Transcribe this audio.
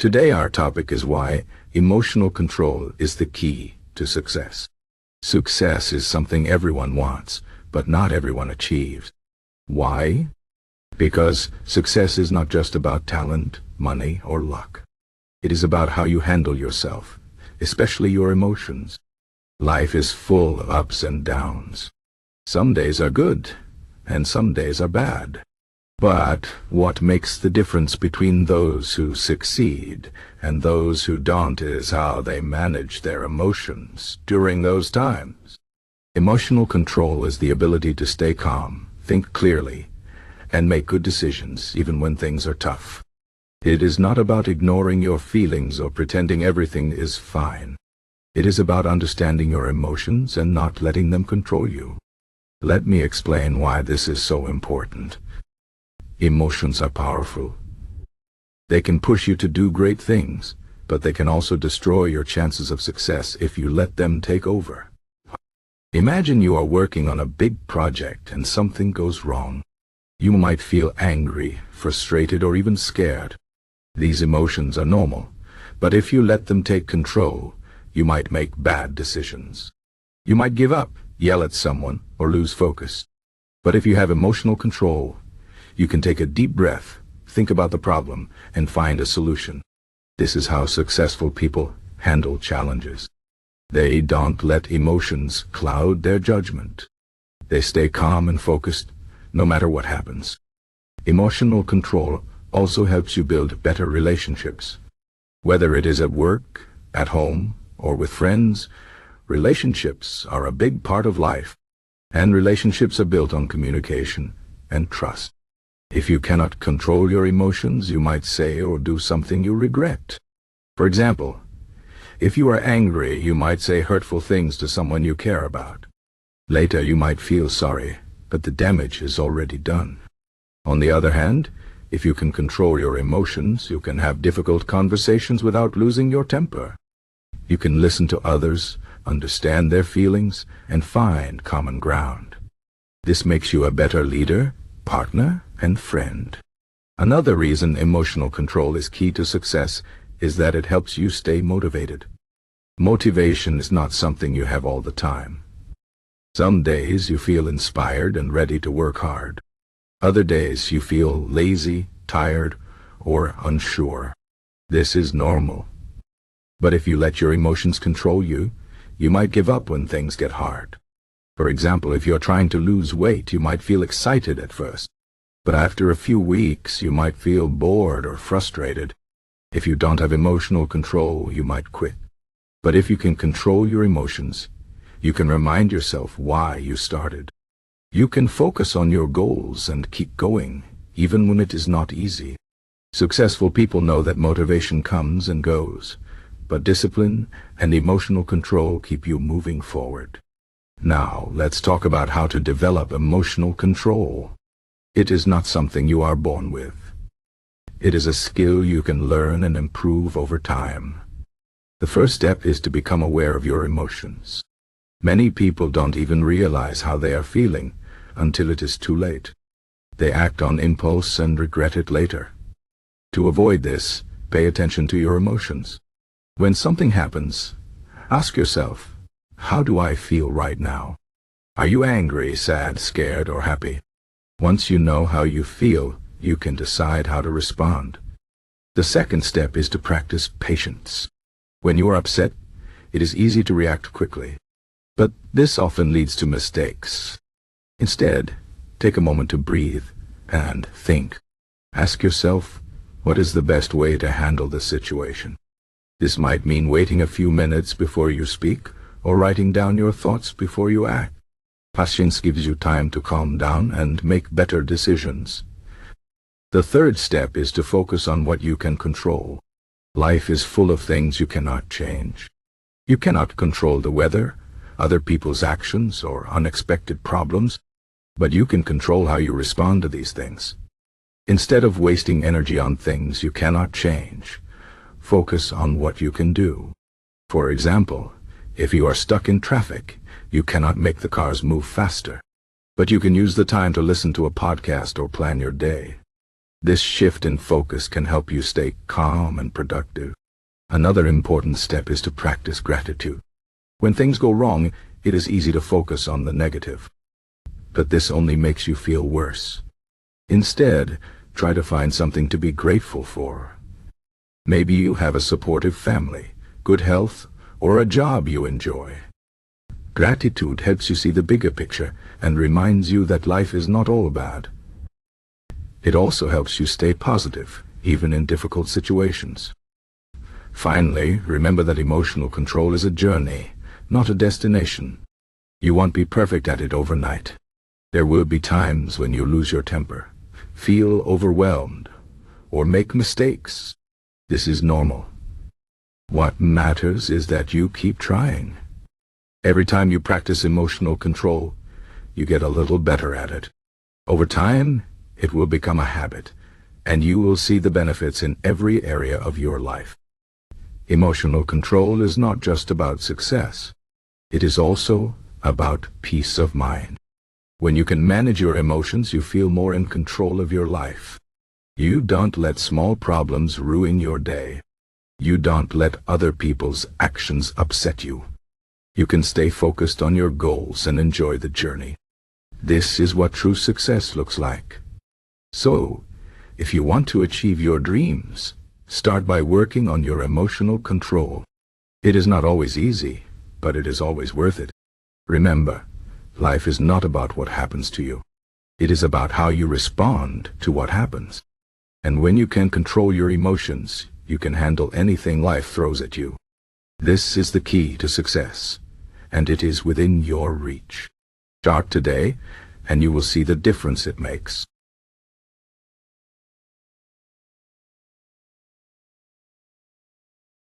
Today our topic is why emotional control is the key to success. Success is something everyone wants, but not everyone achieves. Why? Because success is not just about talent, money, or luck. It is about how you handle yourself, especially your emotions. Life is full of ups and downs. Some days are good, and some days are bad. But what makes the difference between those who succeed and those who don't is how they manage their emotions during those times. Emotional control is the ability to stay calm, think clearly, and make good decisions even when things are tough. It is not about ignoring your feelings or pretending everything is fine. It is about understanding your emotions and not letting them control you. Let me explain why this is so important. Emotions are powerful. They can push you to do great things, but they can also destroy your chances of success if you let them take over. Imagine you are working on a big project and something goes wrong. You might feel angry, frustrated, or even scared. These emotions are normal, but if you let them take control, you might make bad decisions. You might give up, yell at someone, or lose focus. But if you have emotional control, you can take a deep breath, think about the problem, and find a solution. This is how successful people handle challenges. They don't let emotions cloud their judgment. They stay calm and focused, no matter what happens. Emotional control also helps you build better relationships. Whether it is at work, at home, or with friends, relationships are a big part of life, and relationships are built on communication and trust. If you cannot control your emotions, you might say or do something you regret. For example, if you are angry, you might say hurtful things to someone you care about. Later you might feel sorry, but the damage is already done. On the other hand, if you can control your emotions, you can have difficult conversations without losing your temper. You can listen to others, understand their feelings, and find common ground. This makes you a better leader, partner, and friend. Another reason emotional control is key to success is that it helps you stay motivated. Motivation is not something you have all the time. Some days you feel inspired and ready to work hard. Other days you feel lazy, tired, or unsure. This is normal. But if you let your emotions control you, you might give up when things get hard. For example, if you're trying to lose weight, you might feel excited at first. But after a few weeks, you might feel bored or frustrated. If you don't have emotional control, you might quit. But if you can control your emotions, you can remind yourself why you started. You can focus on your goals and keep going, even when it is not easy. Successful people know that motivation comes and goes, but discipline and emotional control keep you moving forward. Now, let's talk about how to develop emotional control. It is not something you are born with. It is a skill you can learn and improve over time. The first step is to become aware of your emotions. Many people don't even realize how they are feeling until it is too late. They act on impulse and regret it later. To avoid this, pay attention to your emotions. When something happens, ask yourself, how do I feel right now? Are you angry, sad, scared, or happy? Once you know how you feel, you can decide how to respond. The second step is to practice patience. When you are upset, it is easy to react quickly. But this often leads to mistakes. Instead, take a moment to breathe and think. Ask yourself, what is the best way to handle the situation? This might mean waiting a few minutes before you speak, or writing down your thoughts before you act. Patience gives you time to calm down and make better decisions. The third step is to focus on what you can control. Life is full of things you cannot change. You cannot control the weather, other people's actions, or unexpected problems, but you can control how you respond to these things. Instead of wasting energy on things you cannot change, focus on what you can do. For example, if you are stuck in traffic, you cannot make the cars move faster, but you can use the time to listen to a podcast or plan your day. This shift in focus can help you stay calm and productive. Another important step is to practice gratitude. When things go wrong, it is easy to focus on the negative. But this only makes you feel worse. Instead, try to find something to be grateful for. Maybe you have a supportive family, good health, or a job you enjoy. Gratitude helps you see the bigger picture and reminds you that life is not all bad. It also helps you stay positive, even in difficult situations. Finally, remember that emotional control is a journey, not a destination. You won't be perfect at it overnight. There will be times when you lose your temper, feel overwhelmed, or make mistakes. This is normal. What matters is that you keep trying. Every time you practice emotional control, you get a little better at it. Over time, it will become a habit, and you will see the benefits in every area of your life. Emotional control is not just about success. It is also about peace of mind. When you can manage your emotions, you feel more in control of your life. You don't let small problems ruin your day. You don't let other people's actions upset you. You can stay focused on your goals and enjoy the journey. This is what true success looks like. So, if you want to achieve your dreams, start by working on your emotional control. It is not always easy, but it is always worth it. Remember, life is not about what happens to you. It is about how you respond to what happens. And when you can control your emotions, you can handle anything life throws at you. This is the key to success, and it is within your reach. Start today, and you will see the difference it makes.